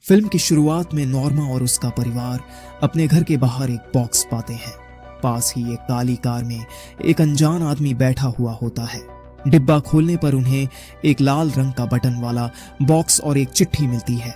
Film की शुरुआत में नॉर्मा और उसका परिवार अपने घर के बाहर एक बॉक्स पाते हैं। पास ही एक काली कार में एक अनजान आदमी बैठा हुआ होता है। डिब्बा खोलने पर उन्हें एक लाल रंग का बटन वाला बॉक्स और एक चिट्ठी मिलती है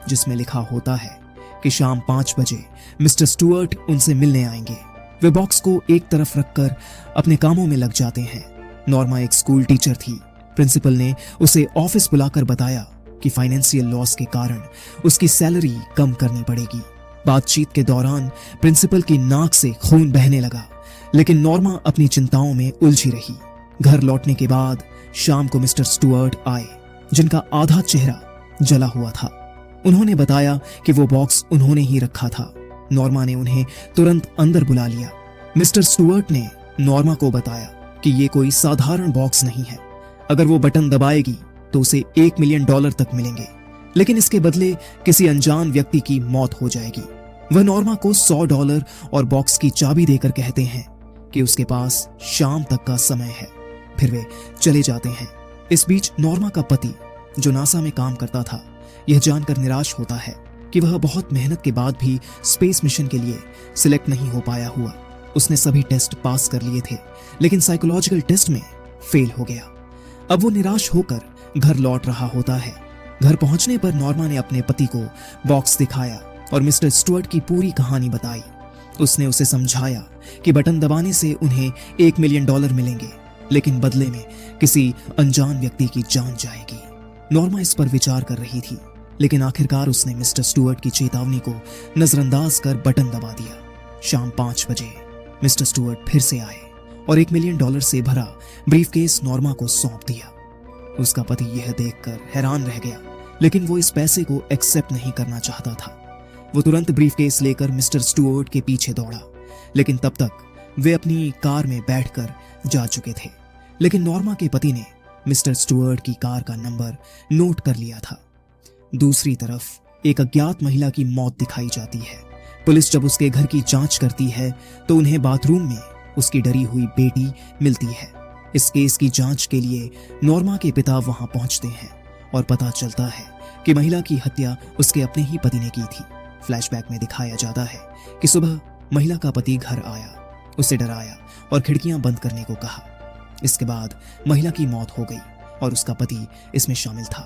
जिसमें लिखा होता है कि शाम 5 बजे मिस्टर स्टुअर्ट उनसे मिलने आएंगे। वे बॉक्स को एक तरफ रखकर अपने कामों में लग जाते हैं। नॉर्मा एक स्कूल टीचर थी। प्रिंसिपल ने उसे ऑफिस बुलाकर बताया कि फाइनेंशियल लॉस के कारण उसकी सैलरी कम करनी पड़ेगी। बातचीत के दौरान प्रिंसिपल की नाक से खून बहने लगा, लेकिन नॉर्मा अपनी चिंताओं में उलझी रही। घर लौटने के बाद शाम को मिस्टर स्टुअर्ट आए, जिनका आधा चेहरा जला हुआ था। उन्होंने बताया कि वो बॉक्स उन्होंने ही रखा था। नॉर्मा ने उन्हें तुरंत अंदर बुला लिया। मिस्टर स्टुअर्ट ने नॉर्मा को बताया कि ये कोई साधारण बॉक्स नहीं है। अगर वो बटन दबाएगी तो उसे $1 मिलियन तक मिलेंगे, लेकिन इसके बदले किसी अनजान व्यक्ति की मौत हो जाएगी। वह नॉर्मा को $100 और बॉक्स की चाबी देकर कहते हैं कि उसके पास शाम तक का समय है। फिर वे चले जाते हैं। इस बीच नॉर्मा का पति, जो नासा में काम करता था, यह जानकर निराश होता है कि वह बहुत मेहनत के बाद भी स्पेस मिशन के लिए सिलेक्ट नहीं हो पाया हुआ। उसने सभी टेस्ट पास कर लिए थे, लेकिन साइकोलॉजिकल टेस्ट में फेल हो गया। अब वो निराश होकर घर लौट रहा होता है। घर पहुंचने पर नॉर्मा ने अपने पति को बॉक्स दिखाया और मिस्टर स्टुअर्ट की पूरी कहानी बताई। उसने उसे समझाया कि बटन दबाने से उन्हें $1 मिलियन मिलेंगे, लेकिन बदले में किसी अनजान व्यक्ति की जान जाएगी। नॉर्मा इस पर विचार कर रही थी, लेकिन आखिरकार उसने मिस्टर स्टुअर्ट की चेतावनी को नजरअंदाज कर बटन दबा दिया। शाम 5 बजे मिस्टर स्टुअर्ट फिर से आए और $1 मिलियन से भरा ब्रीफकेस नॉर्मा को सौंप दिया। उसका पति यह देखकर हैरान रह गया, लेकिन वो इस पैसे को एक्सेप्ट नहीं करना चाहता था। वो तुरंत ब्रीफकेस लेकर मिस्टर स्टुअर्ट के पीछे दौड़ा, लेकिन तब तक वे अपनी कार में बैठकर जा चुके थे। लेकिन नॉर्मा के पति ने मिस्टर स्टुअर्ट की कार का नंबर नोट कर लिया था। दूसरी तरफ एक अज्ञात महिला की मौत दिखाई जाती है। पुलिस जब उसके घर की जांच करती है तो उन्हें बाथरूम में उसकी डरी हुई बेटी मिलती है। इस केस की जांच के लिए नॉर्मा के पिता वहां पहुंचते हैं और पता चलता है कि महिला की हत्या उसके अपने ही पति ने की थी। फ्लैशबैक में दिखाया जाता है कि सुबह महिला का पति घर आया, उसे डराया और खिड़कियां बंद करने को कहा। इसके बाद महिला की मौत हो गई और उसका पति इसमें शामिल था।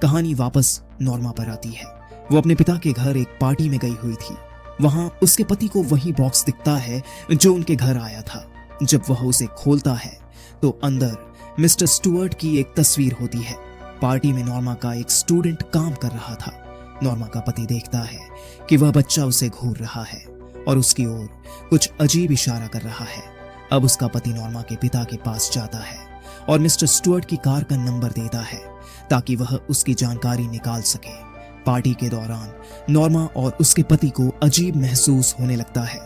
कहानी वापस नॉर्मा पर आती है। वो अपने पिता के घर एक पार्टी में गई हुई थी। वहां उसके पति को वही बॉक्स दिखता है जो उनके घर आया था। जब वह उसे खोलता है तो अंदर मिस्टर स्टुअर्ट की एक तस्वीर होती है। पार्टी में नॉर्मा का एक स्टूडेंट काम कर रहा था। नॉर्मा का पति देखता है कि वह बच्चा उसे घूर रहा है और उसकी ओर कुछ अजीब इशारा कर रहा है। अब उसका पति नॉर्मा के पिता के पास जाता है और मिस्टर स्टुअर्ट की कार का नंबर देता है ताकि वह उसकी जानकारी निकाल सके। पार्टी के दौरान नॉर्मा और उसके पति को अजीब महसूस होने लगता है।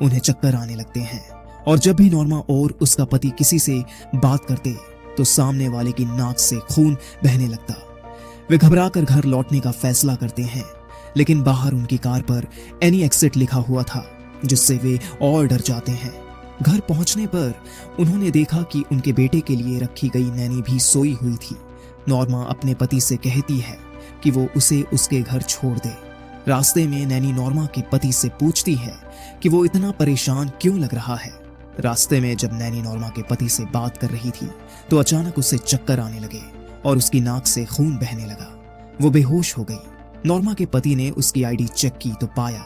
उन्हें चक्कर आने लगते हैं और जब भी नॉर्मा और उसका पति किसी से बात करते तो सामने वाले की नाक से खून बहने लगता। वे घबराकर घर लौटने का फैसला करते हैं, लेकिन बाहर उनकी कार पर एनी एक्सिट लिखा हुआ था, जिससे वे और डर जाते हैं। घर पहुंचने पर उन्होंने देखा कि उनके बेटे के लिए रखी गई नैनी भी सोई हुई थी। नॉर्मा अपने पति से कहती है कि वो उसे उसके घर छोड़ दे। रास्ते में नैनी नॉर्मा के पति से पूछती है कि वो इतना परेशान क्यों लग रहा है। रास्ते में जब नैनी नॉर्मा के पति से बात कर रही थी तो अचानक उसे चक्कर आने लगे और उसकी नाक से खून बहने लगा। वो बेहोश हो गई। नॉर्मा के पति ने उसकी आईडी चेक की तो पाया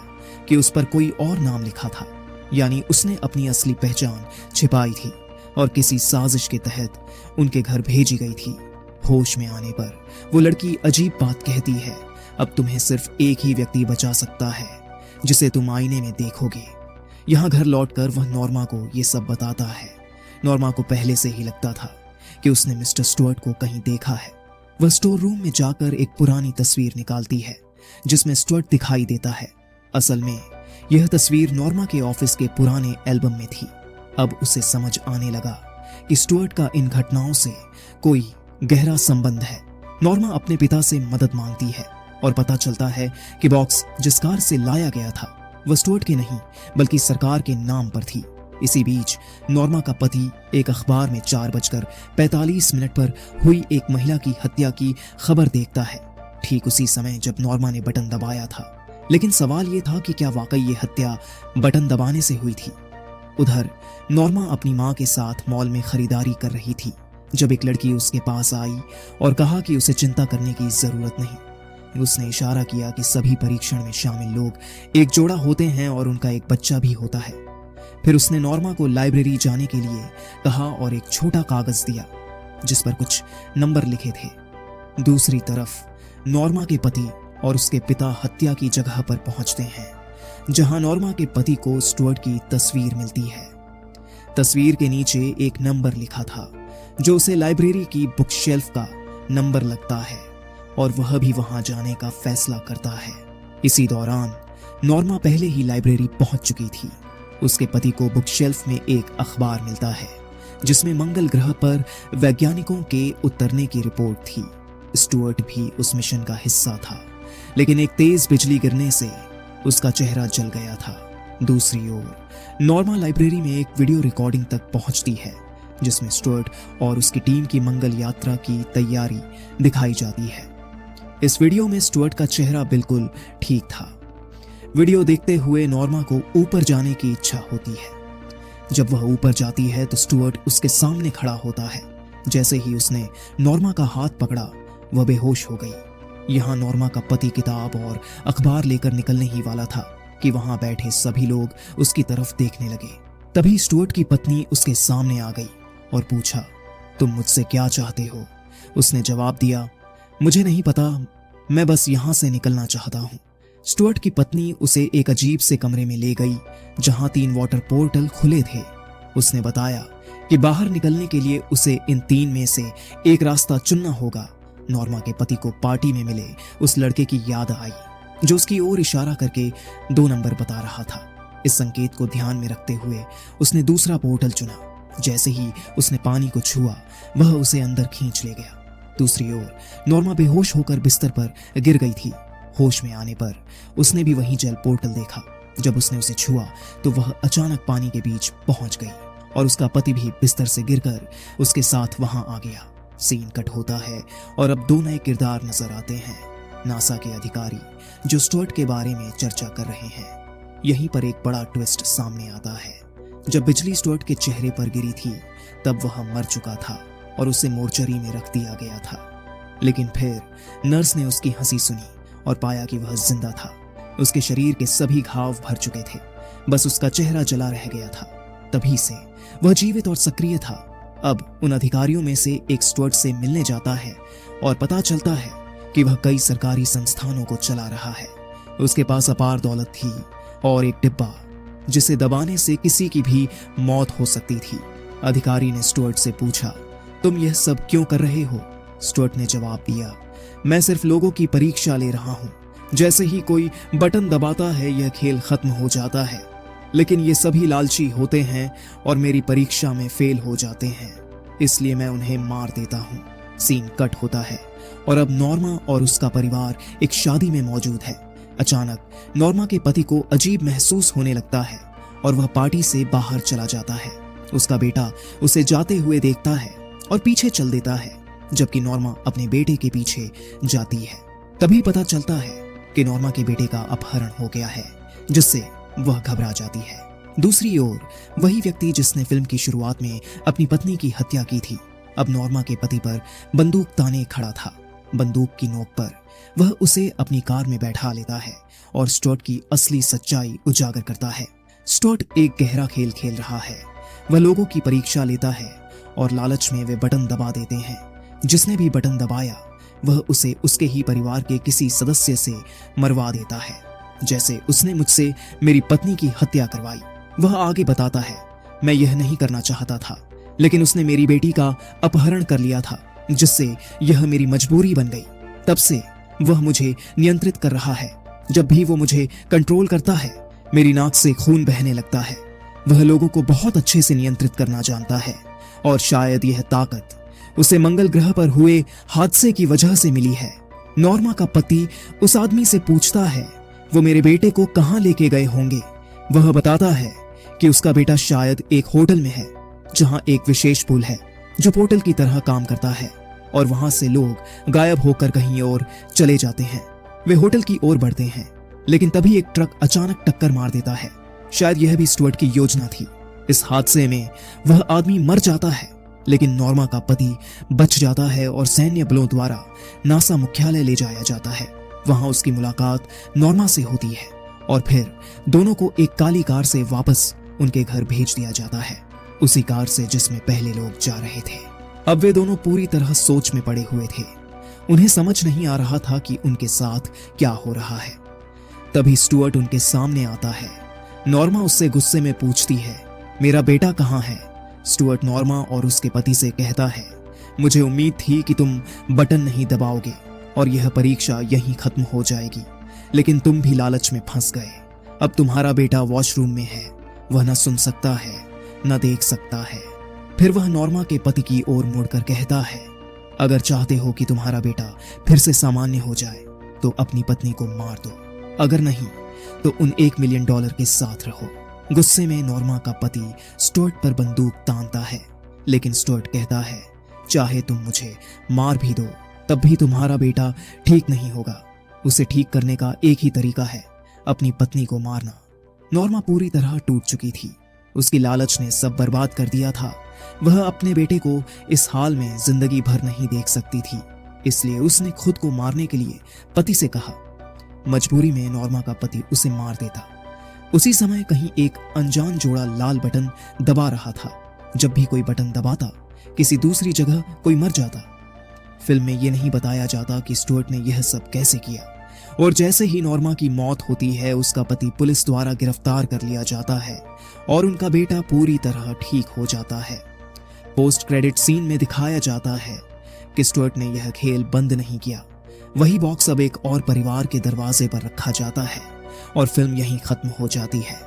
कि उस पर कोई और नाम लिखा था, यानी उसने अपनी असली पहचान छिपाई थी और किसी साजिश के तहत उनके घर भेजी गई थी। होश में आने पर वो लड़की अजीब बात कहती है, अब तुम्हें सिर्फ एक ही व्यक्ति बचा सकता है जिसे तुम आईने में देखोगे। यहाँ घर लौटकर वह नॉर्मा को ये सब बताता है। नॉर्मा को पहले से ही लगता था कि उसने मिस्टर स्टुअर्ट को कहीं देखा है। वह स्टोर रूम में जाकर एक पुरानी तस्वीर निकालती है जिसमें स्टुअर्ट दिखाई देता है। असल में यह तस्वीर नॉर्मा के ऑफिस के पुराने एल्बम में थी। अब उसे समझ आने लगा कि स्टुअर्ट का इन घटनाओं से कोई गहरा संबंध है। नॉर्मा अपने पिता से मदद मांगती है और पता चलता है कि बॉक्स जिस कार से लाया गया था वह स्टुअर्ट के नहीं बल्कि सरकार के नाम पर थी। इसी बीच नॉर्मा का पति एक अखबार में 4:45 पर हुई एक महिला की हत्या की खबर देखता है। ठीक उसी समय जब नॉर्मा ने बटन दबाया था। लेकिन सवाल यह था कि क्या वाकई ये हत्या बटन दबाने से हुई थी। उधर नॉर्मा अपनी मां के साथ मॉल में खरीदारी कर रही थी जब एक लड़की उसके पास आई और कहा कि उसे चिंता करने की जरूरत नहीं। उसने इशारा किया कि सभी परीक्षण में शामिल लोग एक जोड़ा होते हैं और उनका एक बच्चा भी होता है। फिर उसने नॉर्मा को लाइब्रेरी जाने के लिए कहा और एक छोटा कागज दिया जिस पर कुछ नंबर लिखे थे। दूसरी तरफ नॉर्मा के पति और उसके पिता हत्या की जगह पर पहुंचते हैं जहां नॉर्मा के पति को स्टुअर्ट की तस्वीर मिलती है। तस्वीर के नीचे एक नंबर लिखा था जो उसे लाइब्रेरी की बुक शेल्फ का नंबर लगता है और वह भी वहां जाने का फैसला करता है। इसी दौरान नॉर्मा पहले ही लाइब्रेरी पहुंच चुकी थी। उसके पति को बुक शेल्फ में एक अखबार मिलता है जिसमें मंगल ग्रह पर वैज्ञानिकों के उतरने की रिपोर्ट थी। स्टुअर्ट भी उस मिशन का हिस्सा था, लेकिन एक तेज बिजली गिरने से उसका चेहरा जल गया था। दूसरी ओर नॉर्मा लाइब्रेरी में एक वीडियो रिकॉर्डिंग तक पहुंचती है जिसमें स्टुअर्ट और उसकी टीम की मंगल यात्रा की तैयारी दिखाई जाती है। इस वीडियो में स्टुअर्ट का चेहरा बिल्कुल ठीक था। वीडियो देखते हुए नॉर्मा को ऊपर जाने की इच्छा होती है। जब वह ऊपर जाती है तो स्टुअर्ट उसके सामने खड़ा होता है। जैसे ही उसने नॉर्मा का हाथ पकड़ा वह बेहोश हो गई। यहाँ नॉर्मा का पति किताब और अखबार लेकर निकलने ही वाला था कि वहां बैठे सभी लोग उसकी तरफ देखने लगे। तभी स्टुअर्ट की पत्नी उसके सामने आ गई और पूछा, तुम मुझसे क्या चाहते हो? उसने जवाब दिया, मुझे नहीं पता, मैं बस यहां से निकलना चाहता हूं। स्टुअर्ट की पत्नी उसे एक अजीब से कमरे में ले गई जहां 3 वाटर पोर्टल खुले थे। उसने बताया कि बाहर निकलने के लिए उसे इन 3 में से एक रास्ता चुनना होगा। नॉर्मा के पति को पार्टी में मिले उस लड़के की याद आई जो उसकी ओर इशारा करके 2 नंबर बता रहा था। इस संकेत को ध्यान में रखते हुए उसने दूसरा पोर्टल चुना। जैसे ही उसने पानी को छुआ वह उसे अंदर खींच ले गया। दूसरी ओर नॉर्मा बेहोश होकर बिस्तर पर गिर गई थी। होश में आने पर उसने भी वही जल पोर्टल देखा। जब उसने उसे छुआ तो वह अचानक पानी के बीच पहुंच गई और उसका पति भी बिस्तर से गिरकर उसके साथ वहां आ गया। सीन कट होता है और अब 2 नए किरदार नजर आते हैं। नासा के अधिकारी जो स्टुअर्ट के बारे में चर्चा कर रहे हैं। यहीं पर एक बड़ा ट्विस्ट सामने आता है। जब बिजली स्टुअर्ट के चेहरे पर गिरी थी तब वह मर चुका था और उसे मोर्चरी में रख दिया गया था। लेकिन फिर नर्स ने उसकी हंसी सुनी और पाया कि वह जिंदा था। उसके शरीर के सभी घाव भर चुके थे, बस उसका चेहरा जला रह गया था। तभी से वह जीवित और सक्रिय था। अब उन अधिकारियों में से एक स्टुअर्ट से मिलने जाता है और पता चलता है कि वह कई सरकारी संस्थानों को चला रहा है। उसके पास अपार दौलत थी और एक डिब्बा जिसे दबाने से किसी की भी मौत हो सकती थी। अधिकारी ने स्टुअर्ट से पूछा, तुम यह सब क्यों कर रहे हो? स्टुअर्ट ने जवाब दिया, मैं सिर्फ लोगों की परीक्षा ले रहा हूं। जैसे ही कोई बटन दबाता है यह खेल खत्म हो जाता है, लेकिन ये सभी लालची होते हैं और मेरी परीक्षा में फेल हो जाते हैं, इसलिए मैं उन्हें मार देता हूं। सीन कट होता है और अब नॉर्मा और उसका परिवार एक शादी में मौजूद है। अचानक नॉर्मा के पति को अजीब महसूस होने लगता है और वह पार्टी से बाहर चला जाता है। उसका बेटा उसे जाते हुए देखता है और पीछे चल देता है, जबकि नॉर्मा अपने बेटे के पीछे जाती है। तभी पता चलता है कि नॉर्मा के बेटे का अपहरण हो गया है, जिससे वह घबरा जाती है। दूसरी ओर वही व्यक्ति जिसने फिल्म की शुरुआत में अपनी पत्नी की हत्या की थी, अब नॉर्मा के पति पर बंदूक ताने खड़ा था। बंदूक की नोक पर वह उसे अपनी कार में बैठा लेता है और स्टुअर्ट की असली सच्चाई उजागर करता है। स्टुअर्ट एक गहरा खेल खेल रहा है। वह लोगों की परीक्षा लेता है और लालच में वे बटन दबा देते हैं। जिसने भी बटन दबाया वह उसे उसके ही परिवार के किसी सदस्य से मरवा देता है, जैसे उसने मुझसे मेरी पत्नी की हत्या करवाई। वह आगे बताता है, मैं यह नहीं करना चाहता था, लेकिन उसने मेरी बेटी का अपहरण कर लिया था, जिससे यह मेरी मजबूरी बन गई। तब से वह मुझे नियंत्रित कर रहा है। जब भी वो मुझे कंट्रोल करता है मेरी नाक से खून बहने लगता है। वह लोगों को बहुत अच्छे से नियंत्रित करना जानता है और शायद यह ताकत उसे मंगल ग्रह पर हुए हादसे की वजह से मिली है। नॉर्मा का पति उस आदमी से पूछता है वो मेरे बेटे को कहां लेके गए होंगे। वह बताता है कि उसका बेटा शायद एक होटल में है जहां एक विशेष पुल है जो पोर्टल की तरह काम करता है। और वहां से लोग गायब होकर कहीं और चले जाते हैं। वे होटल की ओर बढ़ते हैं, लेकिन तभी एक ट्रक अचानक टक्कर मार देता है। शायद यह भी स्टुअर्ट की योजना थी। इस हादसे में वह आदमी मर जाता है, लेकिन नॉर्मा का पति बच जाता है और सैन्य बलों द्वारा नासा मुख्यालय ले जाया जाता है। वहां उसकी मुलाकात नॉर्मा से होती है और फिर दोनों को एक काली कार से वापस उनके घर भेज दिया जाता है, उसी कार से जिसमें पहले लोग जा रहे थे। अब वे दोनों पूरी तरह सोच में पड़े हुए थे। उन्हें समझ नहीं आ रहा था कि उनके साथ क्या हो रहा है। तभी स्टुअर्ट उनके सामने आता है। नॉर्मा उससे गुस्से में पूछती है, मेरा बेटा कहाँ है? स्टुअर्ट नॉर्मा और उसके पति से कहता है, मुझे उम्मीद थी कि तुम बटन नहीं दबाओगे और यह परीक्षा यहीं खत्म हो जाएगी, लेकिन तुम भी लालच में फंस गए। अब तुम्हारा बेटा वॉशरूम में है, वह न सुन सकता है न देख सकता है। फिर वह नॉर्मा के पति की ओर मुड़कर कहता है, अगर चाहते हो कि तुम्हारा बेटा फिर से सामान्य हो जाए तो अपनी पत्नी को मार दो, अगर नहीं तो उन $1 मिलियन के साथ रहो। गुस्से में नॉर्मा का पति स्टुअर्ट पर बंदूक तानता है, लेकिन स्टुअर्ट कहता है, चाहे तुम मुझे मार भी दो तब भी तुम्हारा बेटा ठीक नहीं होगा। उसे ठीक करने का एक ही तरीका है, अपनी पत्नी को मारना। नॉर्मा पूरी तरह टूट चुकी थी। उसकी लालच ने सब बर्बाद कर दिया था। वह अपने बेटे को इस हाल में जिंदगी भर नहीं देख सकती थी, इसलिए उसने खुद को मारने के लिए पति से कहा। मजबूरी में नॉर्मा का पति उसे मार देता। उसी समय कहीं एक अनजान जोड़ा लाल बटन दबा रहा था। जब भी कोई बटन दबाता किसी दूसरी जगह कोई मर जाता। फिल्म में यह नहीं बताया जाता कि स्टुअर्ट ने यह सब कैसे किया। और जैसे ही नॉर्मा की मौत होती है, उसका पति पुलिस द्वारा गिरफ्तार कर लिया जाता है और उनका बेटा पूरी तरह ठीक हो जाता है। पोस्ट क्रेडिट सीन में दिखाया जाता है कि स्टुअर्ट ने यह खेल बंद नहीं किया। वही बॉक्स अब एक और परिवार के दरवाजे पर रखा जाता है और फिल्म यहीं खत्म हो जाती है।